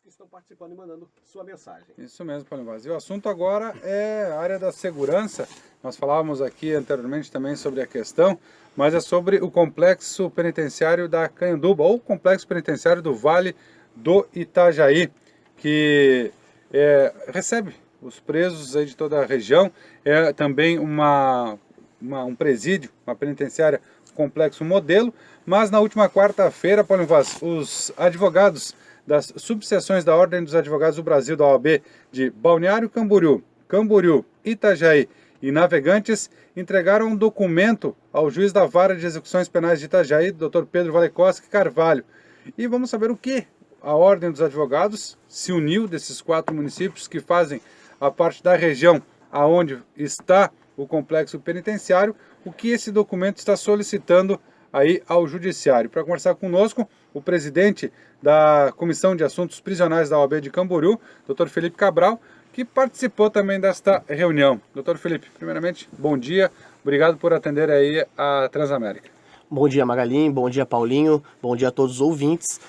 que estão participando e mandando sua mensagem. Isso mesmo, Paulinho Vaz. E o assunto agora é a área da segurança. Nós falávamos aqui anteriormente também sobre a questão, mas é sobre o complexo penitenciário da Canhanduba, ou complexo penitenciário do Vale do Itajaí, que recebe os presos aí de toda a região. É também um presídio, uma penitenciária complexo modelo, mas na última quarta-feira, Paulinho Vaz, os advogados das subseções da Ordem dos Advogados do Brasil, da OAB, de Balneário Camboriú, Camboriú, Itajaí e Navegantes, entregaram um documento ao juiz da Vara de Execuções Penais de Itajaí, Dr. Pedro Valecoski Carvalho. E vamos saber o que a Ordem dos Advogados se uniu desses 4 municípios que fazem a parte da região aonde está o complexo penitenciário, o que esse documento está solicitando aí ao Judiciário. Para conversar conosco, o presidente da Comissão de Assuntos Prisionais da OAB de Camboriú, Dr. Felipe Cabral, que participou também desta reunião. Dr. Felipe, primeiramente, bom dia, obrigado por atender aí a Transamérica. Bom dia, Magalim, bom dia, Paulinho, bom dia a todos os ouvintes.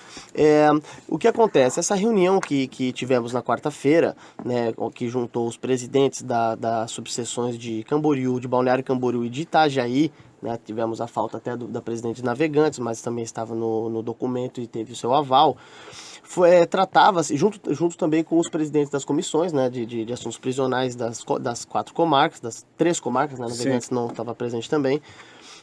O que acontece? Essa reunião que tivemos na quarta-feira, né, que juntou os presidentes das subseções de Camboriú, de Balneário Camboriú e de Itajaí, né, tivemos a falta até da presidente de Navegantes, mas também estava no documento e teve o seu aval. Tratava-se, junto também com os presidentes das comissões, né, de assuntos prisionais das 4 comarcas, das 3 comarcas, né, Navegantes Sim. Não estava presente também.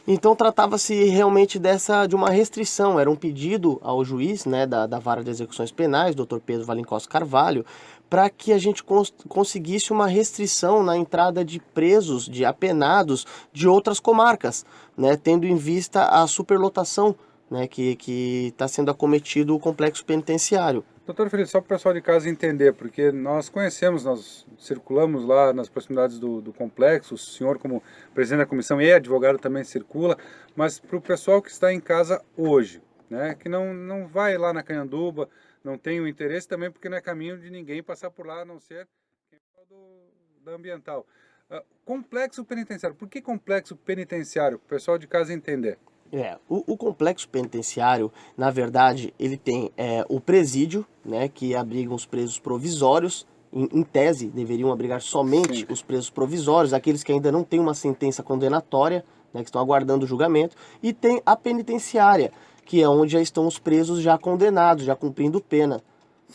Então tratava-se realmente de uma restrição, era um pedido ao juiz, né, da Vara de Execuções Penais, Dr. Pedro Valecoski Carvalho, para que a gente conseguisse uma restrição na entrada de presos, de apenados de outras comarcas, né, tendo em vista a superlotação, né, que está sendo acometido o complexo penitenciário. Doutor Felipe, só para o pessoal de casa entender, porque nós conhecemos, nós circulamos lá nas proximidades do complexo, o senhor como presidente da comissão e advogado também circula, mas para o pessoal que está em casa hoje, né, que não vai lá na Canhanduba, não tem o interesse também, porque não é caminho de ninguém passar por lá, a não ser quem fala da ambiental. Complexo penitenciário, por que complexo penitenciário? Para o pessoal de casa entender. O complexo penitenciário, na verdade, ele tem o presídio, né, que abriga os presos provisórios, em tese deveriam abrigar somente Sim. os presos provisórios, aqueles que ainda não têm uma sentença condenatória, né, que estão aguardando o julgamento, e tem a penitenciária, que é onde já estão os presos já condenados, já cumprindo pena.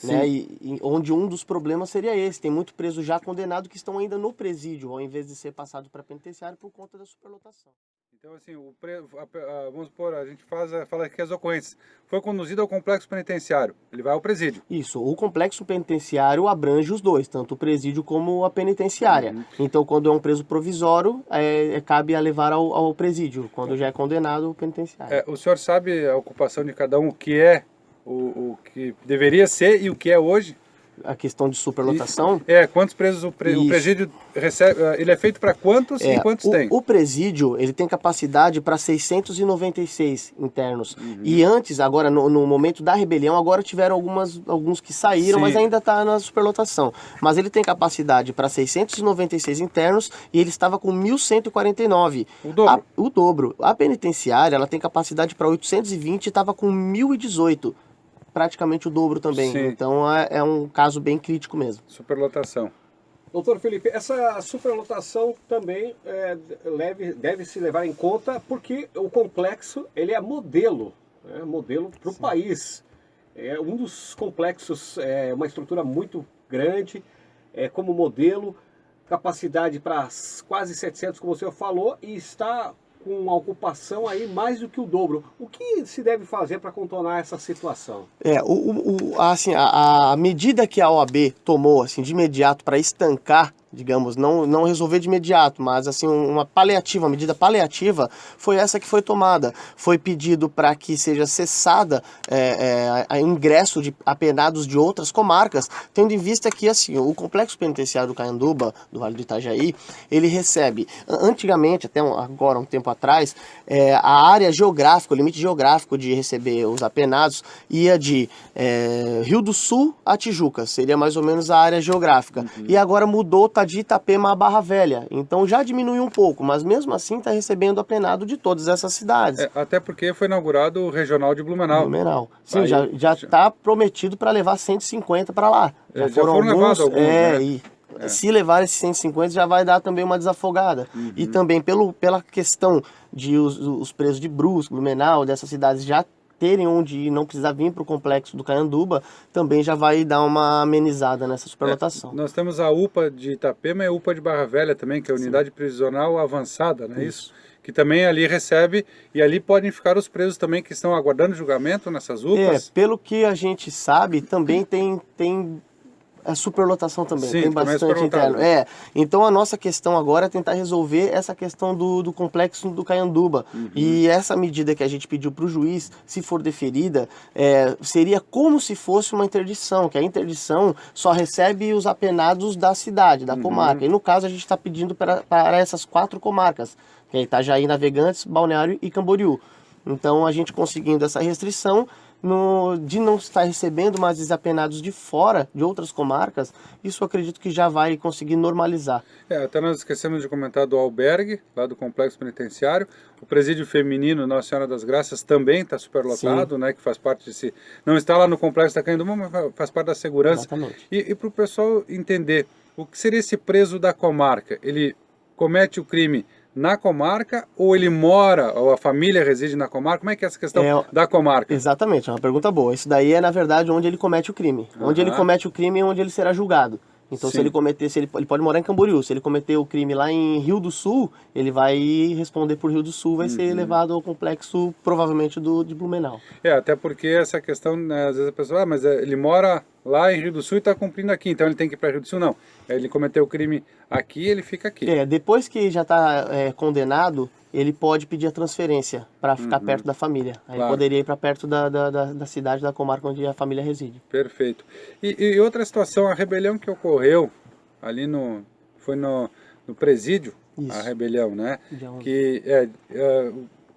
Né, e onde um dos problemas seria esse, tem muito preso já condenado que estão ainda no presídio, ao invés de ser passado para penitenciário por conta da superlotação. Então assim, vamos supor, a gente fala aqui as ocorrências, foi conduzido ao complexo penitenciário, ele vai ao presídio. Isso, o complexo penitenciário abrange os dois, tanto o presídio como a penitenciária. Então quando é um preso provisório, cabe a levar ao presídio, quando já é condenado, o penitenciário. O senhor sabe a ocupação de cada um, o que é o que deveria ser e o que é hoje? A questão de superlotação? Quantos presos o presídio recebe? Ele é feito para quantos e quantos tem? O presídio, ele tem capacidade para 696 internos. E antes, agora, no momento da rebelião, agora tiveram alguns que saíram, Sim. mas ainda está na superlotação. Mas ele tem capacidade para 696 internos e ele estava com 1.149. O dobro? O dobro. A penitenciária, ela tem capacidade para 820 e estava com 1.018. Praticamente o dobro também, Sim. Então é um caso bem crítico mesmo. Superlotação. Doutor Felipe, essa superlotação também deve se levar em conta porque o complexo ele é modelo para o país. É um dos complexos, uma estrutura muito grande, como modelo, capacidade para quase 700, como o senhor falou, e está com uma ocupação aí mais do que o dobro. O que se deve fazer para contornar essa situação? A medida que a OAB tomou assim, de imediato para estancar, digamos, não resolver de imediato, mas assim, uma medida paliativa, foi essa que foi tomada. Foi pedido para que seja cessada o ingresso de apenados de outras comarcas, tendo em vista que assim, o complexo penitenciário do Canhanduba, do Vale do Itajaí, ele recebe, antigamente, até agora um tempo atrás, a área geográfica, o limite geográfico de receber os apenados ia de Rio do Sul a Tijuca, seria mais ou menos a área geográfica. E agora mudou, está UPA de Itapema a Barra Velha. Então já diminuiu um pouco, mas mesmo assim está recebendo a penado de todas essas cidades. Até porque foi inaugurado o regional de Blumenau. Blumenau. Sim, Aí, já está prometido para levar 150 para lá. Já foram levados alguns, né? E se levar esses 150 já vai dar também uma desafogada. E também pela questão de os presos de Brusque, Blumenau, dessas cidades já terem onde ir, não precisar vir para o complexo do Cayanduba, também já vai dar uma amenizada nessa superlotação. Nós temos a UPA de Itapema e a UPA de Barra Velha também, que é a Unidade Prisional Avançada, não é isso? Que também ali recebe, e ali podem ficar os presos também que estão aguardando julgamento nessas UPAs? Pelo que a gente sabe, também tem a superlotação também, Sim, tem bastante interno. Então a nossa questão agora é tentar resolver essa questão do complexo do Cayanduba. E essa medida que a gente pediu para o juiz, se for deferida, seria como se fosse uma interdição, que a interdição só recebe os apenados da cidade, da comarca. E no caso a gente está pedindo para essas 4 comarcas, que é Itajaí, Navegantes, Balneário e Camboriú. Então a gente conseguindo essa restrição, de não estar recebendo mais desapenados de fora, de outras comarcas, isso eu acredito que já vai conseguir normalizar. Até nós esquecemos de comentar do albergue, lá do complexo penitenciário. O presídio feminino Nossa Senhora das Graças também está superlotado, né, que faz parte desse... Não está lá no complexo da Cayanduba, mas faz parte da segurança. Exatamente. E para o pessoal entender, o que seria esse preso da comarca? Ele comete o crime na comarca, ou ele mora, ou a família reside na comarca? Como é que é essa questão da comarca? Exatamente, é uma pergunta boa. Isso daí é, na verdade, onde ele comete o crime. Onde ele comete o crime é onde ele será julgado. Então, se ele cometer, ele pode morar em Camboriú. Se ele cometer o crime lá em Rio do Sul, ele vai responder por Rio do Sul, vai ser levado ao complexo, provavelmente, de Blumenau. Até porque essa questão, né, às vezes a pessoa, mas ele mora lá em Rio do Sul e está cumprindo aqui, então ele tem que ir para Rio do Sul. Não, ele cometeu o crime aqui, ele fica aqui. Depois que já está condenado, ele pode pedir a transferência para ficar perto da família. Aí poderia ir para perto da cidade, da comarca onde a família reside. Perfeito. E outra situação, a rebelião que ocorreu ali foi no presídio, Isso. A rebelião, né? Que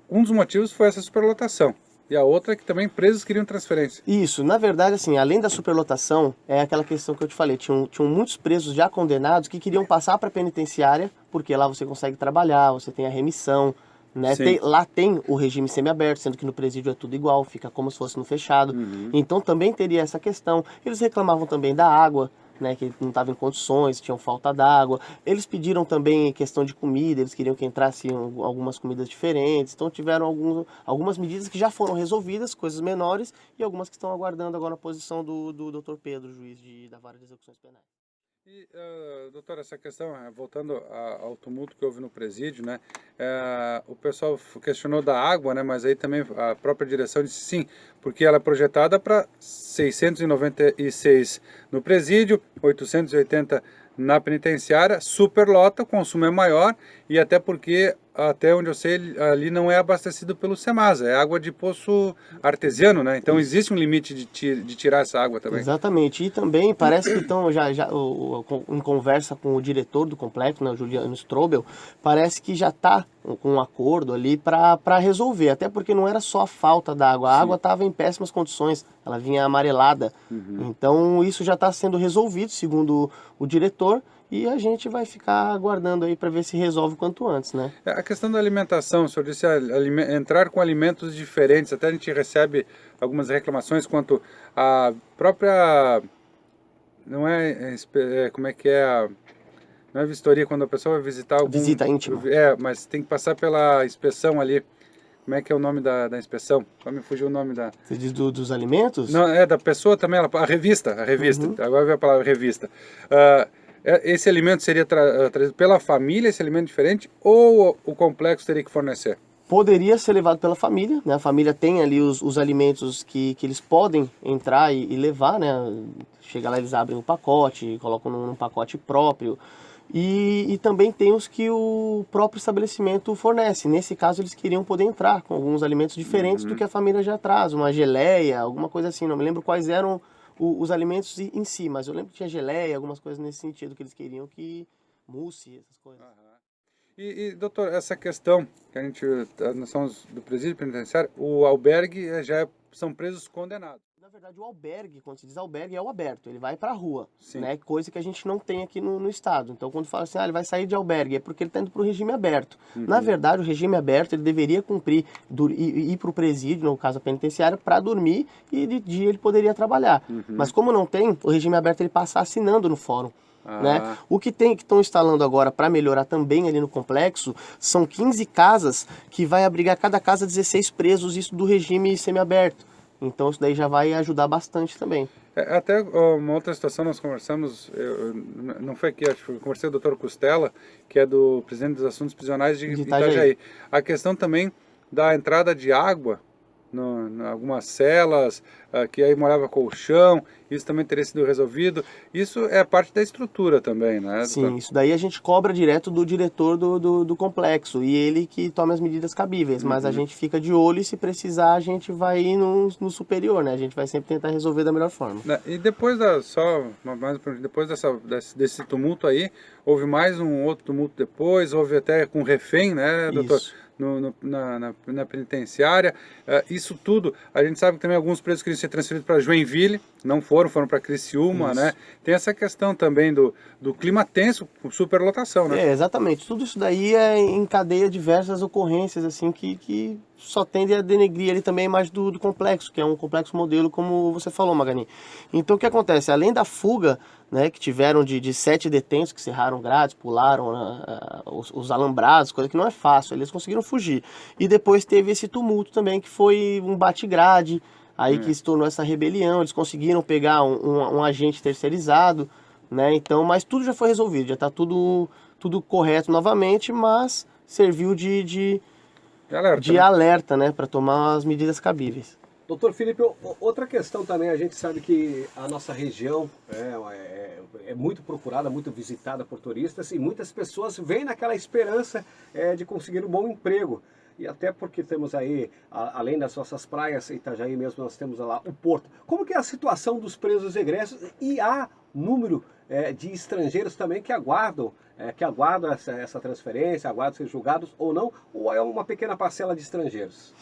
um dos motivos foi essa superlotação. E a outra é que também presos queriam transferência. Isso, na verdade, assim, além da superlotação, é aquela questão que eu te falei, tinham muitos presos já condenados que queriam passar para a penitenciária, porque lá você consegue trabalhar, você tem a remissão, né? Lá tem o regime semiaberto, sendo que no presídio é tudo igual, fica como se fosse no fechado. Então também teria essa questão. Eles reclamavam também da água, né, que não estavam em condições, tinham falta d'água. Eles pediram também questão de comida, eles queriam que entrassem algumas comidas diferentes. Então tiveram algumas medidas que já foram resolvidas, coisas menores, e algumas que estão aguardando agora a posição do Dr. Pedro, juiz da Vara de Execuções Penais. E, doutor, essa questão, voltando ao tumulto que houve no presídio, né, o pessoal questionou da água, né, mas aí também a própria direção disse sim, porque ela é projetada para 696 no presídio, 880 na penitenciária, superlota, o consumo é maior, e até porque, até onde eu sei, ali não é abastecido pelo SEMASA, é água de poço artesiano, né? Então existe um limite de tirar essa água também. Exatamente, e também parece que estão em conversa com o diretor do complexo, né, o Juliano Strobel, parece que já está com um acordo ali para resolver, até porque não era só a falta da água, a água estava em péssimas condições, ela vinha amarelada, então isso já está sendo resolvido, segundo o diretor, e a gente vai ficar aguardando aí para ver se resolve o quanto antes, né? A questão da alimentação, o senhor disse entrar com alimentos diferentes, até a gente recebe algumas reclamações quanto à própria, não como é que é, não é vistoria, quando a pessoa vai visitar algum... Visita íntima. Mas tem que passar pela inspeção ali. Como é que é o nome da inspeção? Só me fugiu o nome da... Você diz dos alimentos? Não, da pessoa também, a revista. Agora veio a palavra revista. Esse alimento seria trazido pela família, esse alimento diferente, ou o complexo teria que fornecer? Poderia ser levado pela família, né? A família tem ali os alimentos que eles podem entrar e levar, né? Chega lá, eles abrem um pacote, colocam num pacote próprio. E também tem os que o próprio estabelecimento fornece. Nesse caso, eles queriam poder entrar com alguns alimentos diferentes do que a família já traz. Uma geleia, alguma coisa assim. Não me lembro quais eram os alimentos em si, mas eu lembro que tinha geleia, algumas coisas nesse sentido que eles queriam, que mousse, essas coisas. E doutor, essa questão que nós somos do presídio penitenciário, o albergue são presos condenados. Na verdade, o albergue, quando se diz albergue, é o aberto, ele vai para a rua, Sim. né? Coisa que a gente não tem aqui no estado. Então, quando fala assim, ele vai sair de albergue, é porque ele está indo para o regime aberto. Na verdade, o regime aberto, ele deveria cumprir, ir para o presídio, no caso a penitenciária, para dormir e de dia ele poderia trabalhar. Mas como não tem, o regime aberto ele passa assinando no fórum. Né? O que estão instalando agora para melhorar também ali no complexo são 15 casas que vai abrigar cada casa 16 presos, isso do regime semiaberto. Então isso daí já vai ajudar bastante também. Até uma outra situação nós conversamos, não foi aqui, acho que eu conversei com o Dr. Costela, que é do presidente dos assuntos prisionais de Itajaí. A questão também da entrada de água em algumas celas, que aí molhava colchão, isso também teria sido resolvido. Isso é parte da estrutura também, né? Sim, isso daí a gente cobra direto do diretor do complexo, e ele que toma as medidas cabíveis, mas a gente fica de olho e se precisar a gente vai ir no superior, né? A gente vai sempre tentar resolver da melhor forma. E depois depois desse tumulto aí, houve mais um outro tumulto depois, houve até com refém, né, doutor? Isso. Na penitenciária, isso tudo, a gente sabe que também alguns presos queriam ser transferidos para Joinville, não foram para Criciúma, né? Tem essa questão também do clima tenso, com superlotação, né? Exatamente, tudo isso daí encadeia diversas ocorrências, assim, que só tende a denegrir ali também a imagem do complexo, que é um complexo modelo, como você falou, Magani. Então o que acontece? Além da fuga, né, que tiveram de 7 detentos que serraram grades, pularam os alambrados, coisa que não é fácil, eles conseguiram fugir. E depois teve esse tumulto também, que foi um bate-grade, aí que se tornou essa rebelião, eles conseguiram pegar um agente terceirizado, né, então, mas tudo já foi resolvido, já está tudo correto novamente, mas serviu de alerta, né, para tomar as medidas cabíveis. Doutor Felipe, outra questão também, a gente sabe que a nossa região é muito procurada, muito visitada por turistas e muitas pessoas vêm naquela esperança de conseguir um bom emprego. E até porque temos aí, além das nossas praias, Itajaí mesmo, nós temos lá o porto. Como que é a situação dos presos egressos e há número de estrangeiros também que aguardam essa transferência, aguardam ser julgados ou não, ou é uma pequena parcela de estrangeiros?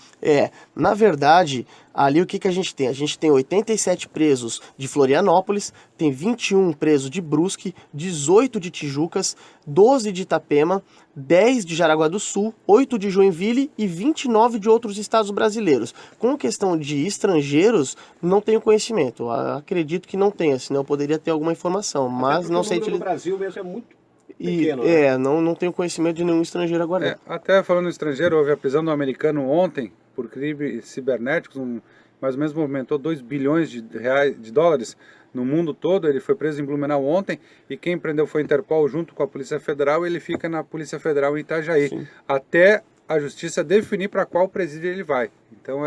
Na verdade, ali o que a gente tem? A gente tem 87 presos de Florianópolis, tem 21 presos de Brusque, 18 de Tijucas, 12 de Itapema, 10 de Jaraguá do Sul, 8 de Joinville e 29 de outros estados brasileiros. Com questão de estrangeiros, não tenho conhecimento. Acredito que não tenha, senão eu poderia ter alguma informação, mas não sei... No Brasil mesmo é muito pequeno, né? Não tenho conhecimento de nenhum estrangeiro aguardando. Até falando em estrangeiro, houve a prisão do americano ontem por crimes cibernéticos, mais ou menos movimentou 2 bilhões de dólares no mundo todo. Ele foi preso em Blumenau ontem e quem prendeu foi a Interpol junto com a Polícia Federal. Ele fica na Polícia Federal em Itajaí, até a Justiça definir para qual presídio ele vai. Então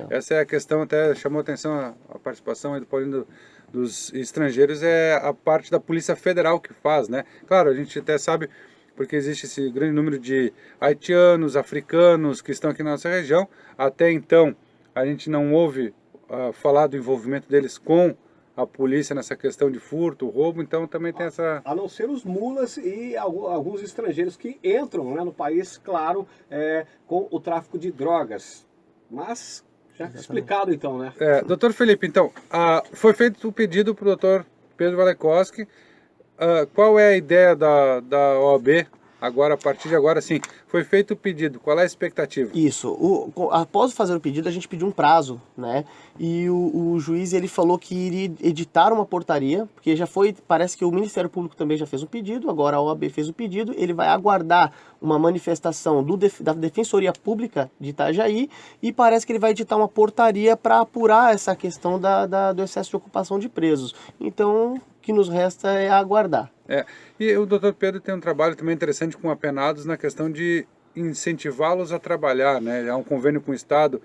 essa é a questão, até chamou atenção a participação aí do Paulinho dos estrangeiros, é a parte da Polícia Federal que faz, né? Claro, a gente até sabe, porque existe esse grande número de haitianos, africanos que estão aqui na nossa região. Até então, a gente não ouve falar do envolvimento deles com a polícia nessa questão de furto, roubo, então também tem essa... A não ser os mulas e alguns estrangeiros que entram, né, no país, claro, com o tráfico de drogas. Mas... já explicado então, né? Doutor Felipe, então, foi feito o pedido para o doutor Pedro Valekoski. Qual é a ideia da OAB agora, a partir de agora, sim? Foi feito o pedido, qual é a expectativa? Isso, após fazer o pedido, a gente pediu um prazo, né? E o juiz, ele falou que iria editar uma portaria, porque já foi, parece que o Ministério Público também já fez um pedido, agora a OAB fez o pedido, ele vai aguardar uma manifestação da Defensoria Pública de Itajaí e parece que ele vai editar uma portaria para apurar essa questão do excesso de ocupação de presos. Então, o que nos resta é aguardar. E o doutor Pedro tem um trabalho também interessante com apenados na questão de incentivá-los a trabalhar, né? Há um convênio com o Estado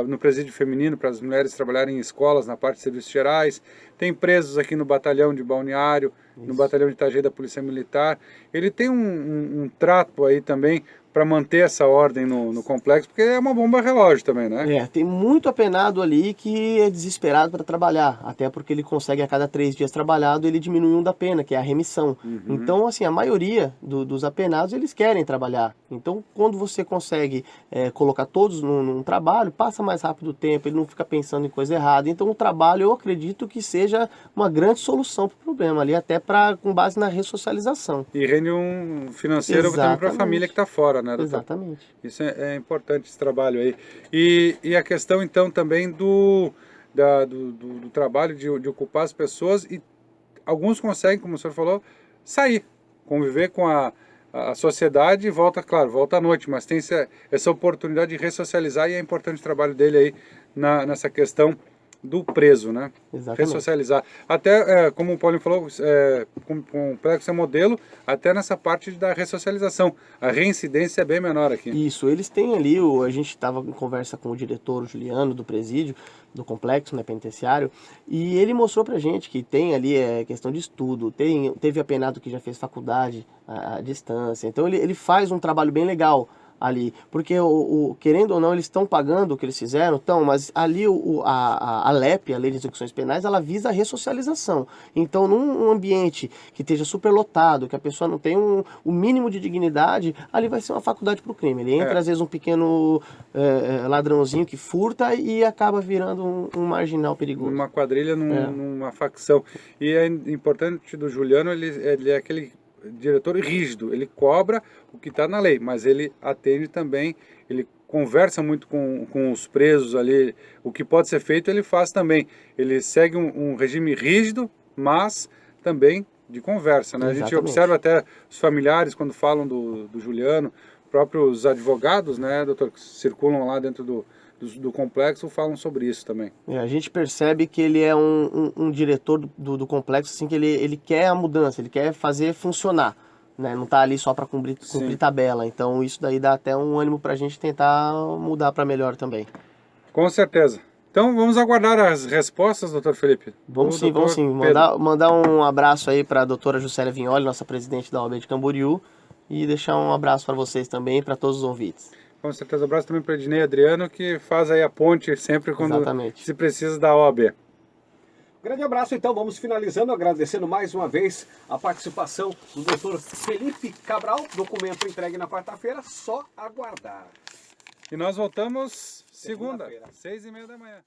no presídio feminino para as mulheres trabalharem em escolas, na parte de serviços gerais. Tem presos aqui no batalhão de Balneário, no batalhão de Itajaí da Polícia Militar. Ele tem um trato aí também para manter essa ordem no complexo, porque é uma bomba relógio também, né? Tem muito apenado ali que é desesperado para trabalhar, até porque ele consegue a cada 3 dias trabalhado, ele diminui um da pena, que é a remissão. Então, assim, a maioria dos apenados, eles querem trabalhar. Então, quando você consegue colocar todos num trabalho, passa mais rápido o tempo, ele não fica pensando em coisa errada. Então, o trabalho, eu acredito que seja uma grande solução para o problema ali, até com base na ressocialização. E rende um financeiro também para a família que está fora, né, doutor? Exatamente. Isso é importante, esse trabalho aí. E a questão, então, também do trabalho de ocupar as pessoas, e alguns conseguem, como o senhor falou, sair, conviver com a sociedade e volta, claro, volta à noite, mas tem essa oportunidade de ressocializar, e é importante o trabalho dele aí nessa questão do preso, né? Exatamente. Ressocializar. Até, como o Paulinho falou, com o complexo é modelo, até nessa parte da ressocialização. A reincidência é bem menor aqui. Isso, eles têm ali, a gente estava em conversa com o diretor, o Juliano, do presídio, do complexo, né, penitenciário, e ele mostrou pra gente que tem ali questão de estudo, teve apenado que já fez faculdade à distância, então ele faz um trabalho bem legal ali, porque querendo ou não, eles estão pagando o que eles fizeram, mas ali a LEP, a Lei de Execuções Penais, ela visa a ressocialização. Então, num ambiente que esteja superlotado, que a pessoa não tem o mínimo de dignidade, ali vai ser uma faculdade para o crime. Ele entra, às vezes, um pequeno ladrãozinho que furta e acaba virando um marginal perigoso. Uma quadrilha, numa facção. E é importante do Juliano, ele é aquele diretor rígido, ele cobra o que está na lei, mas ele atende também, ele conversa muito com os presos ali, o que pode ser feito ele faz também, ele segue um regime rígido, mas também de conversa, né? A gente observa até os familiares quando falam do Juliano, próprios advogados, né, doutor, que circulam lá dentro do complexo, falam sobre isso também. A gente percebe que ele é um diretor do complexo, assim, que ele quer a mudança, ele quer fazer funcionar, né? Não está ali só para cumprir tabela. Então isso daí dá até um ânimo para a gente tentar mudar para melhor também. Com certeza. Então vamos aguardar as respostas, doutor Felipe. Vamos sim. Mandar um abraço aí para a doutora Juscelia Vignoli, nossa presidente da OAB de Camboriú, e deixar um abraço para vocês também e para todos os ouvintes. Com certeza, abraço também para Ednei Adriano, que faz aí a ponte sempre quando se precisa da OAB. Grande abraço, então, vamos finalizando, agradecendo mais uma vez a participação do doutor Felipe Cabral, documento entregue na quarta-feira, só aguardar. E nós voltamos segunda, 6h30 da manhã.